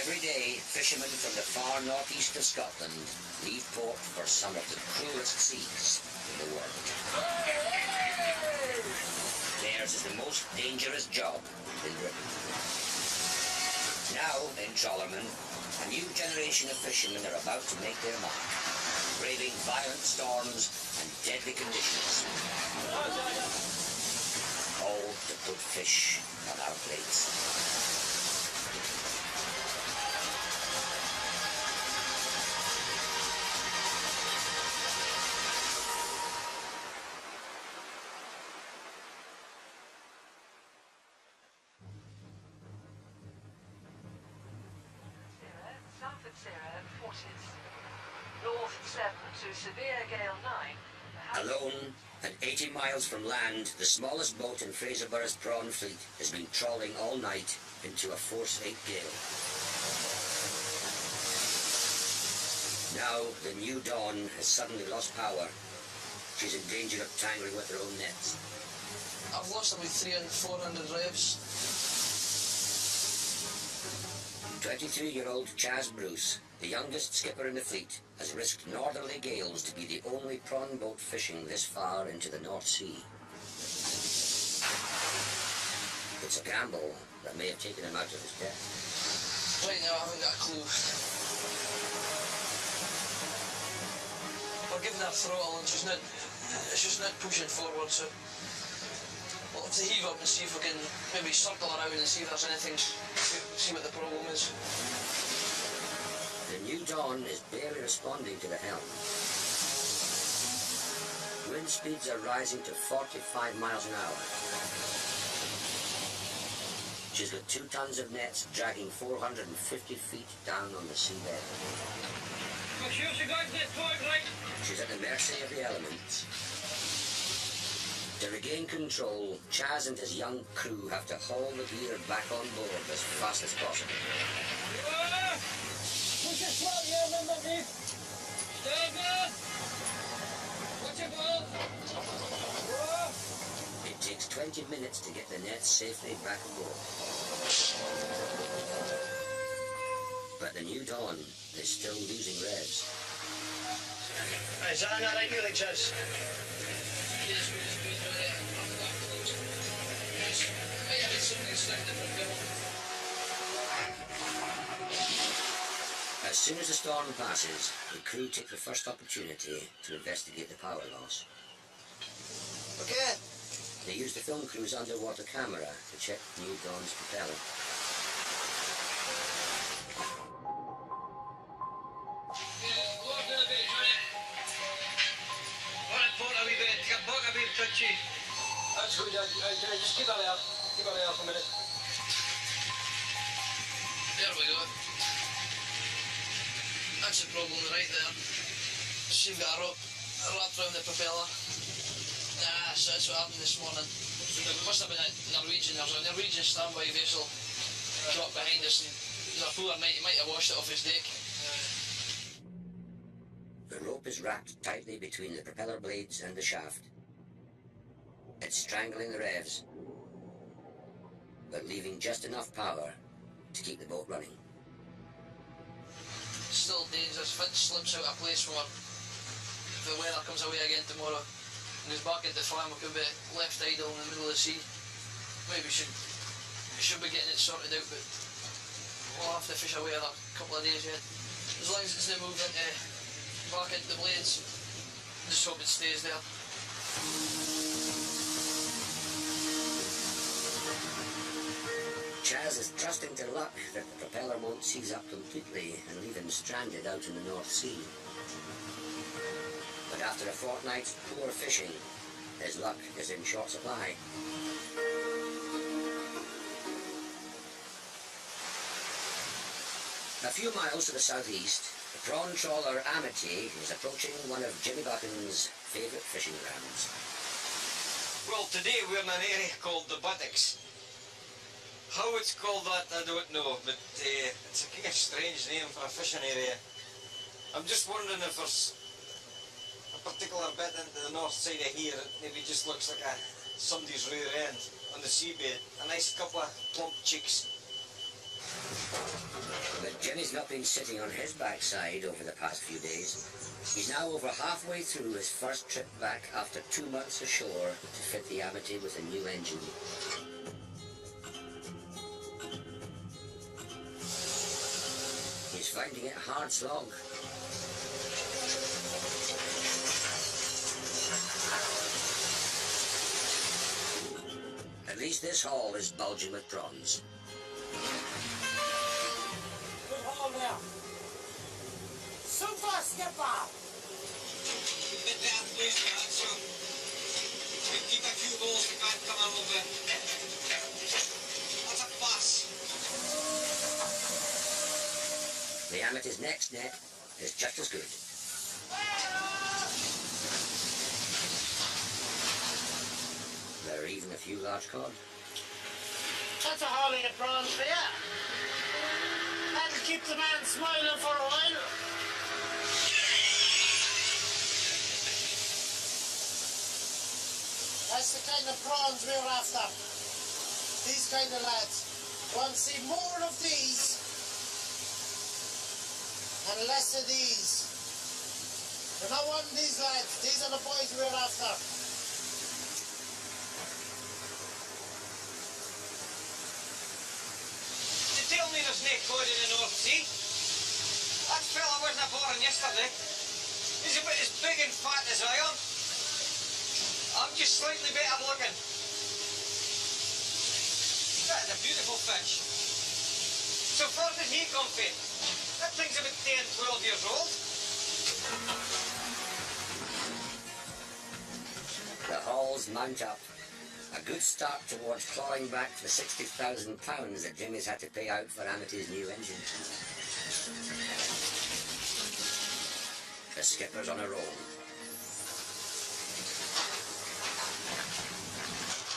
Every day, fishermen from the far northeast of Scotland leave port for some of the cruelest seas in the world. Theirs is the most dangerous job in Britain. Now, in Trawlermen, a new generation of fishermen are about to make their mark, braving violent storms and deadly conditions, all to put fish on our plates. North 7 to severe gale 9. Alone, and 80 miles from land, the smallest boat in Fraserburgh's prawn fleet has been trawling all night into a force 8 gale. Now, the new Dawn has suddenly lost power. She's in danger of tangling with her own nets. I've lost about 300 and 400 revs. 23-year-old Chas Bruce, the youngest skipper in the fleet, has risked northerly gales to be the only prawn boat fishing this far into the North Sea. It's a gamble that may have taken him out of his depth. Right now I haven't got a clue. We're giving her throttle and it's just not pushing forward, so we'll have to heave up and see if we can maybe circle around and see if there's anything, see what the problem is. The new Dawn is barely responding to the helm. Wind speeds are rising to 45 miles an hour. She's got 2 tons of nets dragging 450 feet down on the seabed. She's at the mercy of the elements. To regain control, Chas and his young crew have to haul the gear back on board as fast as possible. Push it slowly, remember, Dave. Stay good. Watch your ball. It takes 20 minutes to get the nets safely back aboard. But the new Dawn is still losing revs. Is that not right, you think, Chas? Yes, As soon as the storm passes, the crew take the first opportunity to investigate the power loss. Okay. They use the film crew's underwater camera to check New Dawn's propeller. That's good, can I just keep her there? Keep her there for a minute. There we go. That's the problem right there. So you've got a rope wrapped around the propeller. Nah, so that's what happened this morning. There must have been a Norwegian, there's a Norwegian standby vessel dropped behind us, and there's a poor mate, he might have washed it off his deck. The rope is wrapped tightly between the propeller blades and the shaft. It's strangling the revs, but leaving just enough power to keep the boat running. Still dangerous. If it slips out of place from her, if the weather comes away again tomorrow and goes back into Fram, we could be left idle in the middle of the sea. Maybe we should be getting it sorted out, but we'll have to fish away another couple of days yet. As long as it's not moved back into the blades, just hope it stays there. Chas is trusting to luck that the propeller won't seize up completely and leave him stranded out in the North Sea. But after a fortnight's poor fishing, his luck is in short supply. A few miles to the southeast, the prawn trawler Amity is approaching one of Jimmy Buchan's favourite fishing grounds. Well, today we're in an area called the Buttocks. How it's called that, I don't know, but it's a kind of strange name for a fishing area. I'm just wondering if there's a particular bit into the north side of here that maybe just looks like somebody's rear end on the seabed. A nice couple of plump chicks. But Jimmy's not been sitting on his backside over the past few days. He's now over halfway through his first trip back after 2 months ashore to fit the Amity with a new engine. He's finding it a hard slog. At least this haul is bulging with prawns. Good haul there. Super skipper. Bit down, please, man. So, keep a few balls to can't come on over. That's a fuss. The Amity's next net is just as good. There are even a few large cod. That's a hauling of prawns for you. That'll keep the man smiling for a while. That's the kind of prawns we're after. These kind of lads. Want to see more of these and less of these. We're not wanting these lads. These are the boys we're after. They tell me there's no cod in the North Sea. That fella wasn't born yesterday. He's about as big and fat as I am. I'm just slightly better looking. That is a beautiful fish. So far did he come from? That thing's about 10, 12 years old. The hauls mount up. A good start towards clawing back the £60,000 that Jimmy's had to pay out for Amity's new engine. The skipper's on a roll.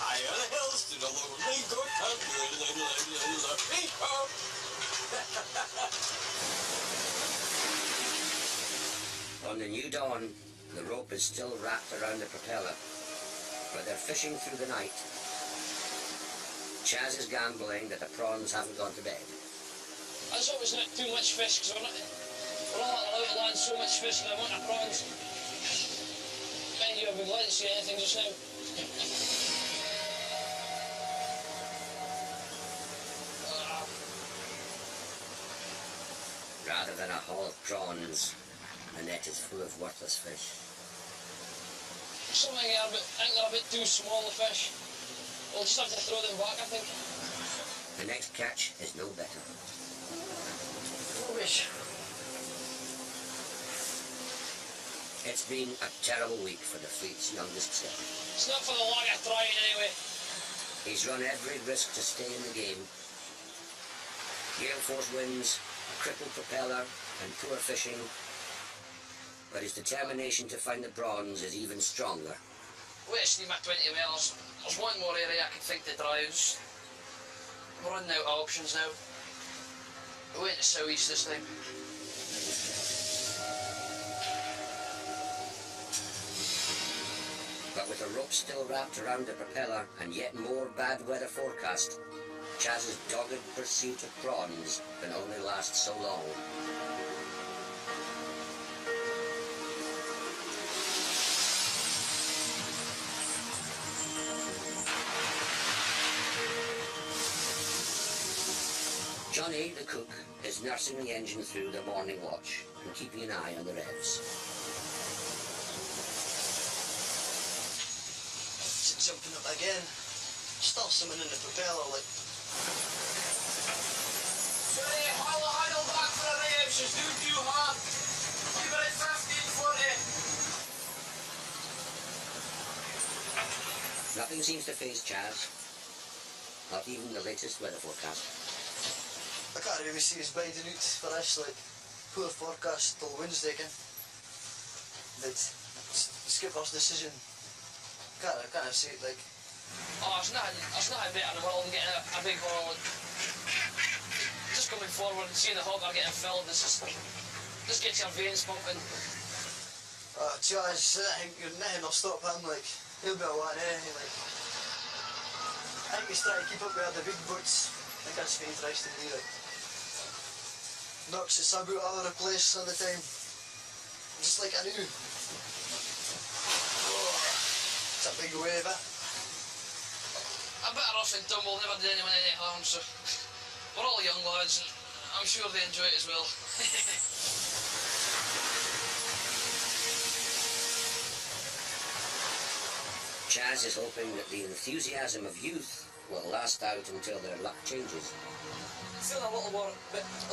Higher the hills to the lonely goat On the new dawn, the rope is still wrapped around the propeller, but they're fishing through the night. Chaz is gambling that the prawns haven't gone to bed. I just hope it's not too much fish, because we're not allowed to land so much fish in the amount of prawns. Mind you, I've been glad to see anything just now. Rather than a haul of prawns, the net is full of worthless fish. Something here, but I think they're a bit too small, the fish. We'll just have to throw them back, I think. The next catch is no better. Rubbish. It's been a terrible week for the fleet's youngest skipper. It's not for the long of trying anyway. He's run every risk to stay in the game. Gale force winds, a crippled propeller, and poor fishing. But his determination to find the prawns is even stronger. Wait to steam at 20 miles. There's one more area I can think to drowse. We're running out of options now. We're waiting to southeast this time. But with the rope still wrapped around the propeller and yet more bad weather forecast, Chaz's dogged pursuit of prawns can only last so long. Johnny, the cook, is nursing the engine through the morning watch and keeping an eye on the revs. It's jumping up again. Still something in the propeller, like. Johnny, haul the idle back for the revs. It's too hard. Keep it at 15, 40. Nothing seems to faze Chaz, not even the latest weather forecast. I can't really see us biding out for this, like, poor forecast till Wednesday again. But the skipper's decision, I can't see it, like. Oh, it's not a bit in the world than getting a big haul. Just coming forward and seeing the hopper getting filled, just gets your veins pumping. Chaz, I think nothing will stop him, like, he'll be alright, anything, like. I think he's trying to keep up with the big boats. I think that's what he's trying to do, like. knocks the sub out of the place all the time. Just like I knew. Oh, it's a big wave, eh? A bit of rough and tumble never did anyone any harm, so we're all young lads and I'm sure they enjoy it as well. Chaz is hoping that the enthusiasm of youth will last out until their luck changes. I'm feeling a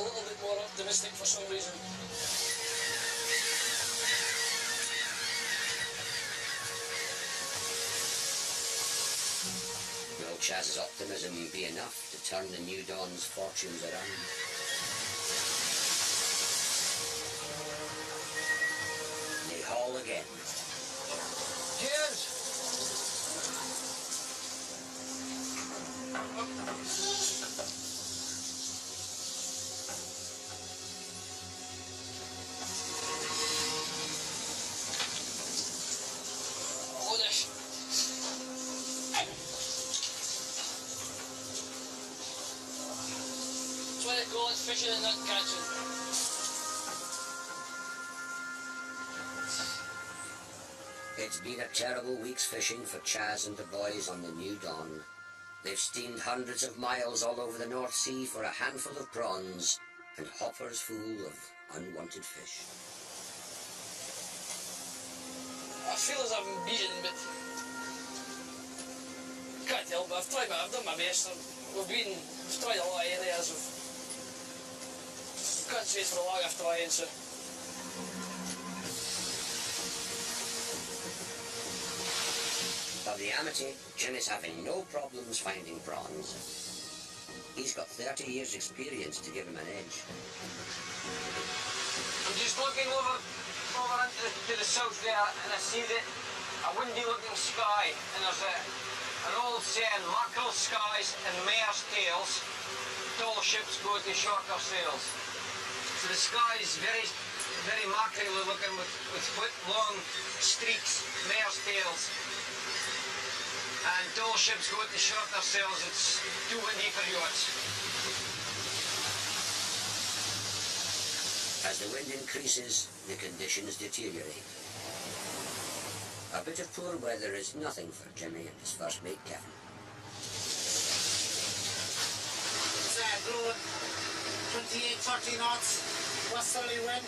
little bit more optimistic for some reason. Will Chaz's optimism be enough to turn the New Dawn's fortunes around? They haul again. Cheers! Call it fishing and not catching. It's been a terrible week's fishing for Chaz and the boys on the New Dawn. They've steamed hundreds of miles all over the North Sea for a handful of prawns and hoppers full of unwanted fish. I feel as I've been beaten, but can't help it. I've done my best. We've tried a lot of areas. Can't say for long after I answer. Of the Amity, Jim is having no problems finding prawns. He's got 30 years' experience to give him an edge. I'm just looking over to the south there, and I see a windy-looking sky, and there's an old saying: mackerel skies and mare's tails. Tall ships go to shorter sails. So the sky is very, very mackerel looking with long streaks, mare's tails. And tall ships go to shorter sails. It's too windy for yachts. As the wind increases, the conditions deteriorate. A bit of poor weather is nothing for Jimmy and his first mate, Kevin. It's blowing 28, 30 knots, westerly wind.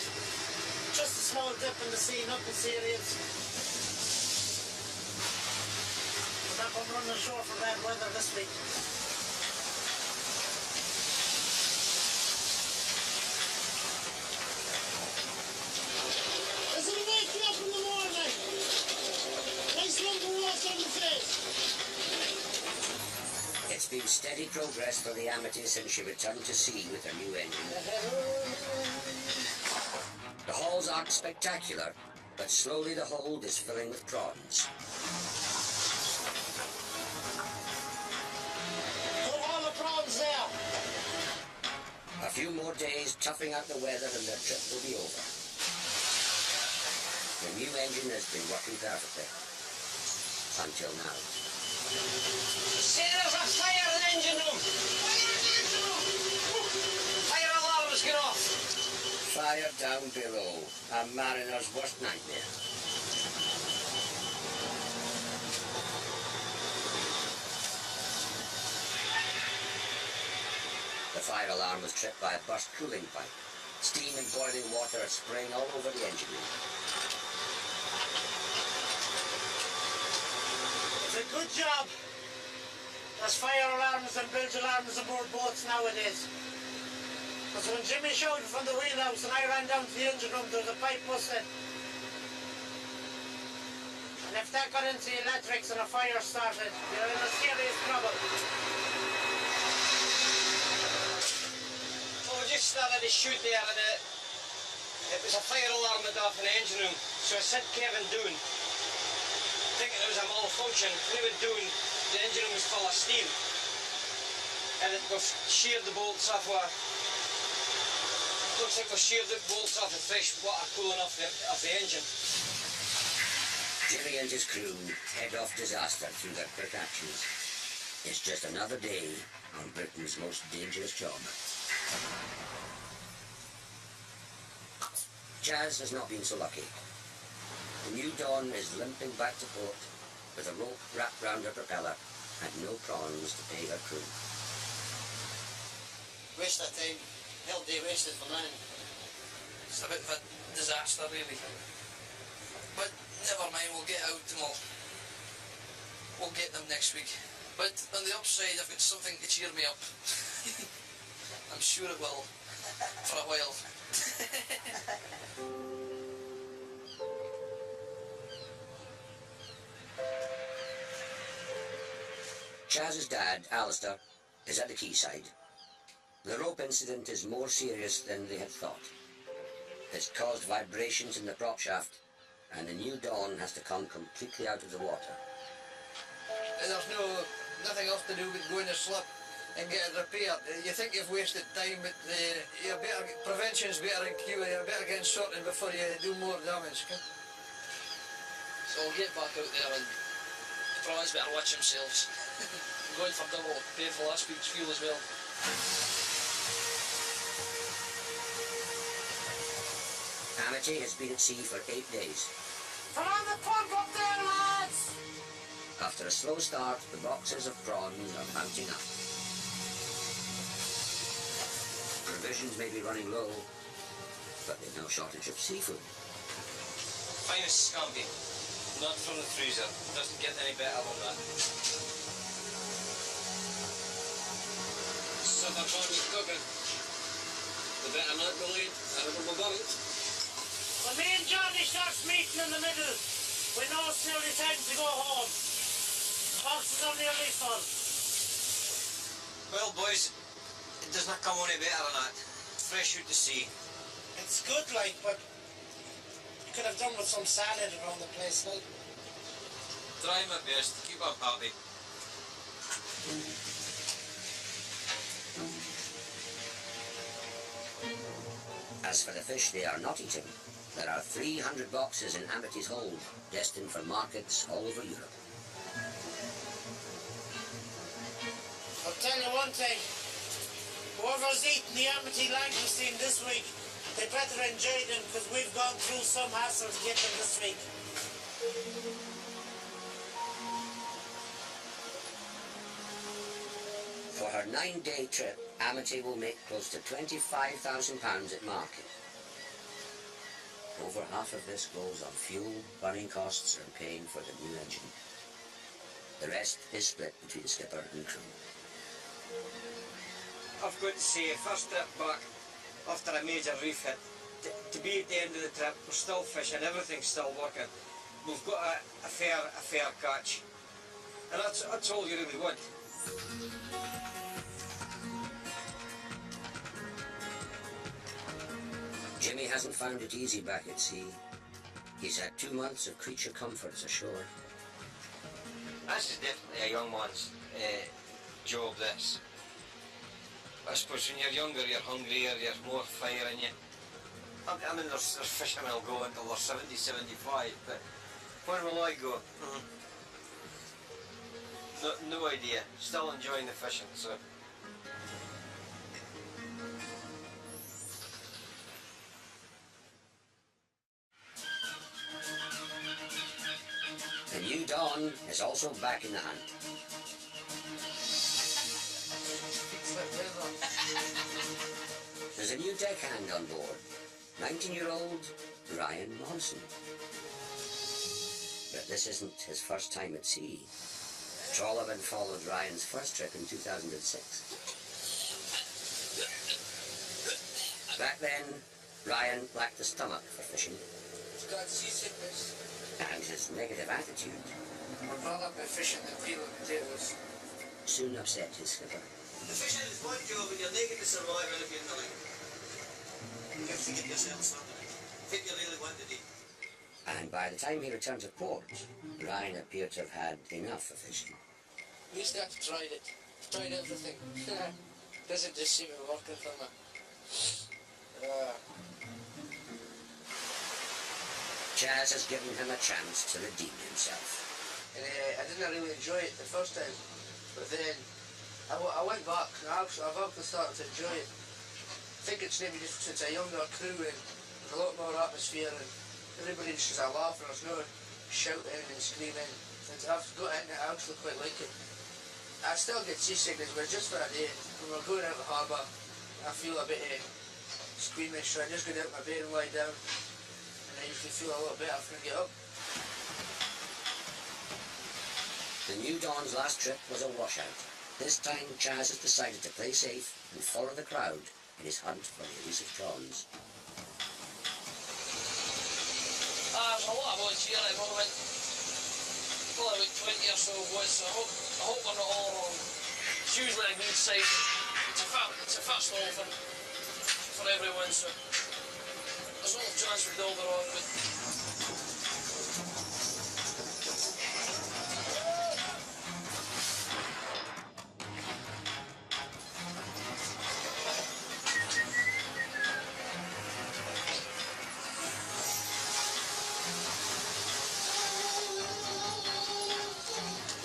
Just a small dip in the sea, nothing serious. But I'm running ashore for bad weather this week. Does it wake you up in the morning? Nice lump of water on the face. It's been steady progress for the Amity since she returned to sea with her new engine. The hauls aren't spectacular, but slowly the hold is filling with prawns. Put all the prawns there. A few more days toughing out the weather and their trip will be over. The new engine has been working perfectly. Until now. Say there's a fire in the engine room! Fire alarm's gone off! Fire down below. A mariner's worst nightmare. The fire alarm was tripped by a burst cooling pipe. Steam and boiling water are spraying all over the engine room. It's a good job. There's fire alarms and bilge alarms aboard boats nowadays. Because when Jimmy showed from the wheelhouse and I ran down to the engine room, there was a pipe busted. And if that got into the electrics and a fire started, you're in a serious trouble. So we just started to shoot there, and it was a fire alarm went off in the engine room. So I sent Kevin down, thinking it was a malfunction. When he went down, the engine room was full of steam, and we've sheared the bolts off with, looks like we've sheared the bolts off with fresh water cooling off the engine. Jimmy and his crew head off disaster through their quick actions. It's just another day on Britain's most dangerous job. Chaz has not been so lucky. The New Dawn is limping back to port with a rope wrapped round her propeller and no prawns to pay her crew. Waste of time. Hell day wasted for nothing. It's a bit of a disaster, really. But never mind, we'll get out and we'll get them next week. But on the upside, I've got something to cheer me up. I'm sure it will, for a while. Chaz's dad, Alistair, is at the quayside. The rope incident is more serious than they had thought. It's caused vibrations in the prop shaft, and the New Dawn has to come completely out of the water. There's nothing else to do but go in a slip and get it repaired. You think you've wasted time, but prevention's better than cure. You're better getting sorted before you do more damage. Okay? So we'll get back out there and the prawns better watch themselves. I'm going for double pay for last week's fuel as well. Amity has been at sea for 8 days. Come on the pump up there, lads! After a slow start, the boxes of prawns are mounting up. Provisions may be running low, but there's no shortage of seafood. Finest scampi. Not from the freezer. Doesn't get any better than that. Supper time is cooking. The better not go in. I don't know about it. When me and Johnny starts meeting in the middle, we know it's nearly time to go home. Boxes are nearly full. Well, boys, it does not come any better than that. Fresh out to sea. It's good, like, but you could have done with some salad around the place, like. Try my best. Keep up happy. As for the fish they are not eating, there are 300 boxes in Amity's hold, destined for markets all over Europe. I'll tell you one thing. Whoever's eating the Amity langoustine this week, they better enjoy them because we've gone through some hassle to get them this week. For her 9-day trip, Amity will make close to £25,000 at market. Over half of this goes on fuel, running costs and paying for the new engine. The rest is split between skipper and crew. I've got to say, first trip back after a major reef hit, to be at the end of the trip, we're still fishing, everything's still working. We've got a fair catch. And that's all you really want. Jimmy hasn't found it easy back at sea. He's had 2 months of creature comforts ashore. This is definitely a young man's job, this. I suppose when you're younger, you're hungrier, you're more fire in you. I mean, there's fishermen will go until they're 70, 75, but when will I go? No idea. Still enjoying the fishing, so. The New Dawn is also back in the hunt. There's a new deckhand on board, 19-year-old Ryan Monson. But this isn't his first time at sea. Trawlermen followed Ryan's first trip in 2006. Back then, Ryan lacked the stomach for fishing. He's got seasickness. And his negative attitude I'd rather be fishing than peeling potatoes. soon upset his skipper. The fishing is one job and you're naked to survive and if you're not, you have to get yourself something. If you really want to do. And by the time he returned to port, Ryan appeared to have had enough of fishing. At least I've tried it. I've tried everything. Doesn't just seem to work for me. Chaz has given him a chance to redeem himself. And I didn't really enjoy it the first time, but then I went back and I've actually started to enjoy it. I think it's maybe just since a younger crew and there's a lot more atmosphere and everybody's just laughing, there's no shouting and screaming. And I've got into it, I actually quite like it. I still get seasickness, but just for a day. When we're going out the harbour, I feel a bit squeamish, so I just go down to my bed and lie down. And I usually feel a lot better when I get up. The New Dawn's last trip was a washout. This time, Chaz has decided to play safe and follow the crowd in his hunt for the elusive prawns. There's a lot of boats here at the moment. Probably about 20 or so boats, so I hope we're not all wrong. It's usually a good sight. It's a fast haul for everyone, so there's no chance we'd all be wrong, but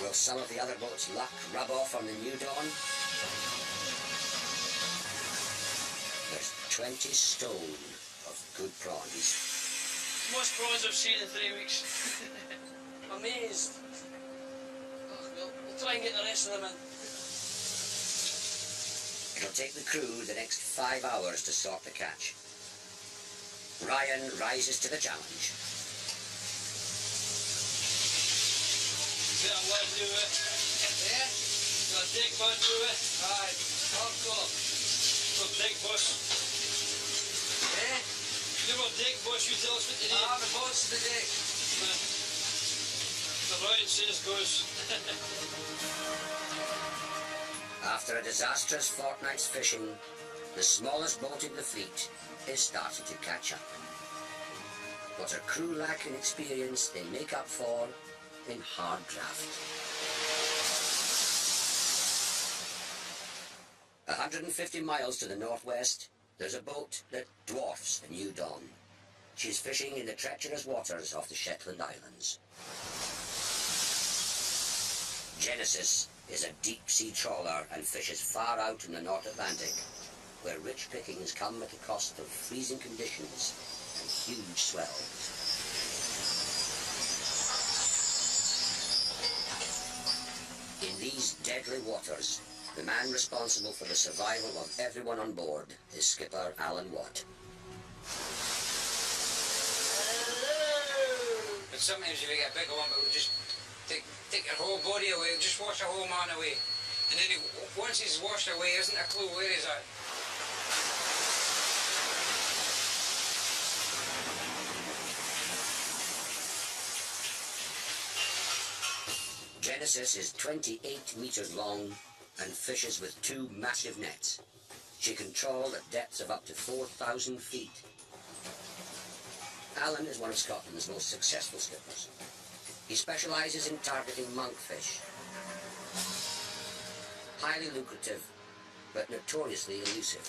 Will some of the other boats' luck rub off on the New Dawn? There's 20 stone of good prawns. most prawns I've seen in 3 weeks. Amazed. Oh, we'll try and get the rest of them in. It'll take the crew the next 5 hours to sort the catch. Ryan rises to the challenge. Better let do it. Yeah? Got a dig bud do it. Aye. Hardcore. Got a dig bush. Eh? You got a dig bush, you tell us what to do. The boat's the dig. The Ryan says goes. After a disastrous fortnight's fishing, the smallest boat in the fleet is starting to catch up. What her crew lack in experience, they make up for in hard draft. 150 miles to the northwest, there's a boat that dwarfs the New Dawn. She's fishing in the treacherous waters off the Shetland Islands. Genesis is a deep-sea trawler and fishes far out in the North Atlantic, where rich pickings come at the cost of freezing conditions and huge swells. In these deadly waters, the man responsible for the survival of everyone on board is skipper Alan Watt. But sometimes if you get a bigger one, it will just take your whole body away, it'll just wash the whole man away. And then once he's washed away, isn't a clue where he's at. Genesis is 28 meters long and fishes with 2 massive nets. She can trawl at depths of up to 4,000 feet. Alan is one of Scotland's most successful skippers. He specialises in targeting monkfish. Highly lucrative, but notoriously elusive.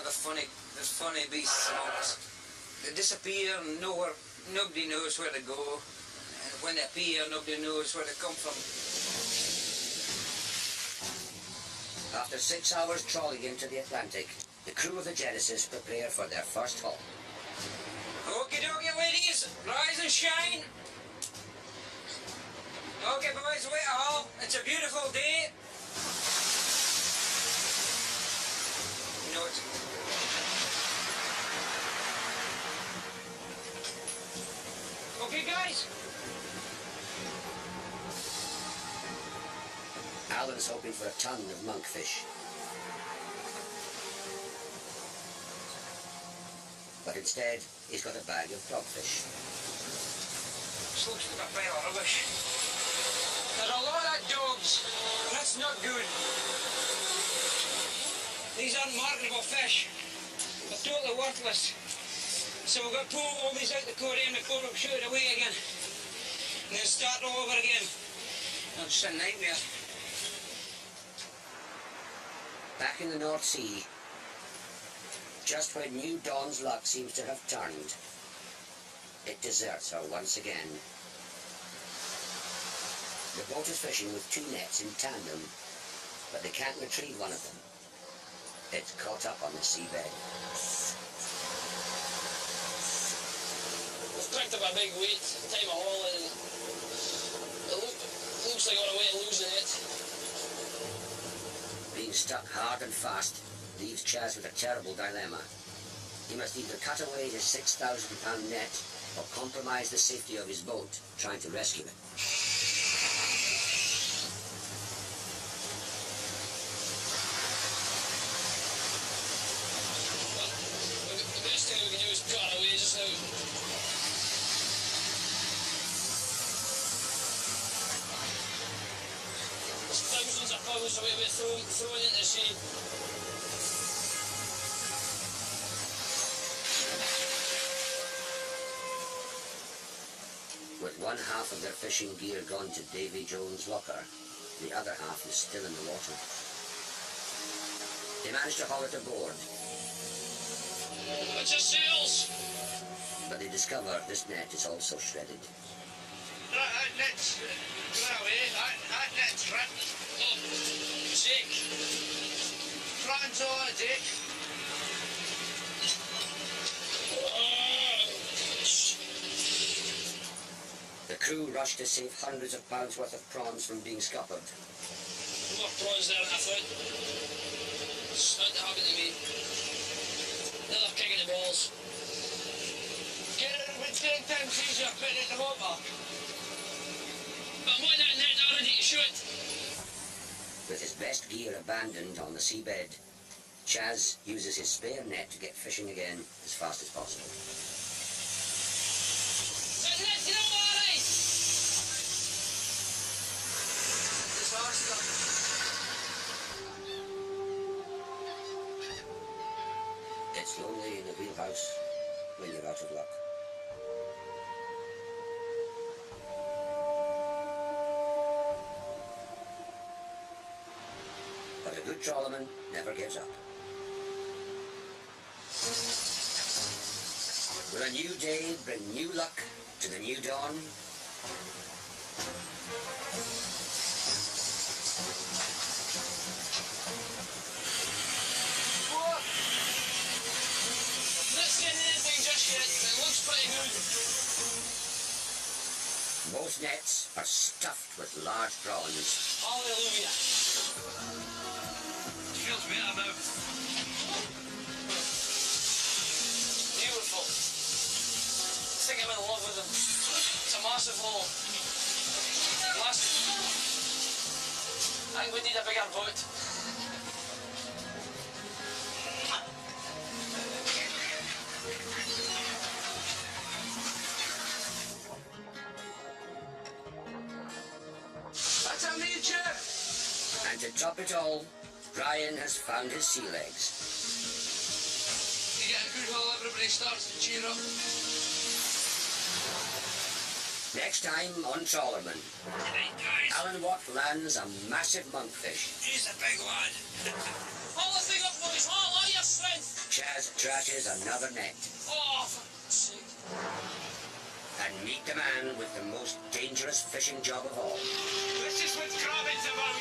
The funny beasts, monks. They disappear and nowhere, nobody knows where they go. And when they appear, nobody knows where they come from. After 6 hours trawling into the Atlantic, the crew of the Genesis prepare for their first haul. Okie dokie, ladies, rise and shine. Okay, boys, wait a haul. It's a beautiful day. You know it's... Okay, guys. Alan's hoping for a ton of monkfish. But instead, he's got a bag of dogfish. This looks like a pile of rubbish. There's a lot of dogs. That's not good. These aren't marketable fish. They're totally worthless. So we've got to pull all these out the aquarium before we shoot it away again. And then start all over again. That's just a nightmare. Back in the North Sea, just when New Dawn's luck seems to have turned, it deserts her once again. The boat is fishing with 2 nets in tandem, but they can't retrieve one of them. It's caught up on the seabed. We've picked up a big weight, time of haul, and it looks like on a way to losing it. Being stuck hard and fast leaves Chaz with a terrible dilemma. He must either cut away his £6,000 net or compromise the safety of his boat trying to rescue it. The best thing we can do is cut away just now. There's thousands of pounds away we're throwing into the sea. With one half of their fishing gear gone to Davy Jones' locker, the other half is still in the water. They manage to haul it aboard, It's your sails! but they discover this net is also shredded. That net's gone away. That net's ripped. Oh, Jake! Front on, Dick. The crew rush to save hundreds of pounds worth of prawns from being scuppered. More prawns there than I thought. It's not to happen to me. Another kick in the balls. Get it with 10 times easier putting it in the water. But I'm on that net already to shoot. With his best gear abandoned on the seabed, Chaz uses his spare net to get fishing again as fast as possible. That net's in all right! Disaster. It's lonely in the wheelhouse when you're out of luck. But a good trawlerman never gives up. Will a new day bring new luck to the new dawn? What? Not seeing anything just yet, but it looks pretty good. Most nets are stuffed with large prawns. Hallelujah. Feels better now. Beautiful. I think I'm in love with them. It's a massive haul. I think we need a bigger boat. That's a major. And to top it all, Brian has found his sea legs. You get a good haul, everybody starts to cheer up. Next time on Trawlermen, Right, guys. Alan Watt lands a massive monkfish. He's a big lad. Hold the thing up, boys. All your strength. Chaz trashes another net. Oh, for sake. And meet the man with the most dangerous fishing job of all. This is what crabbing's about.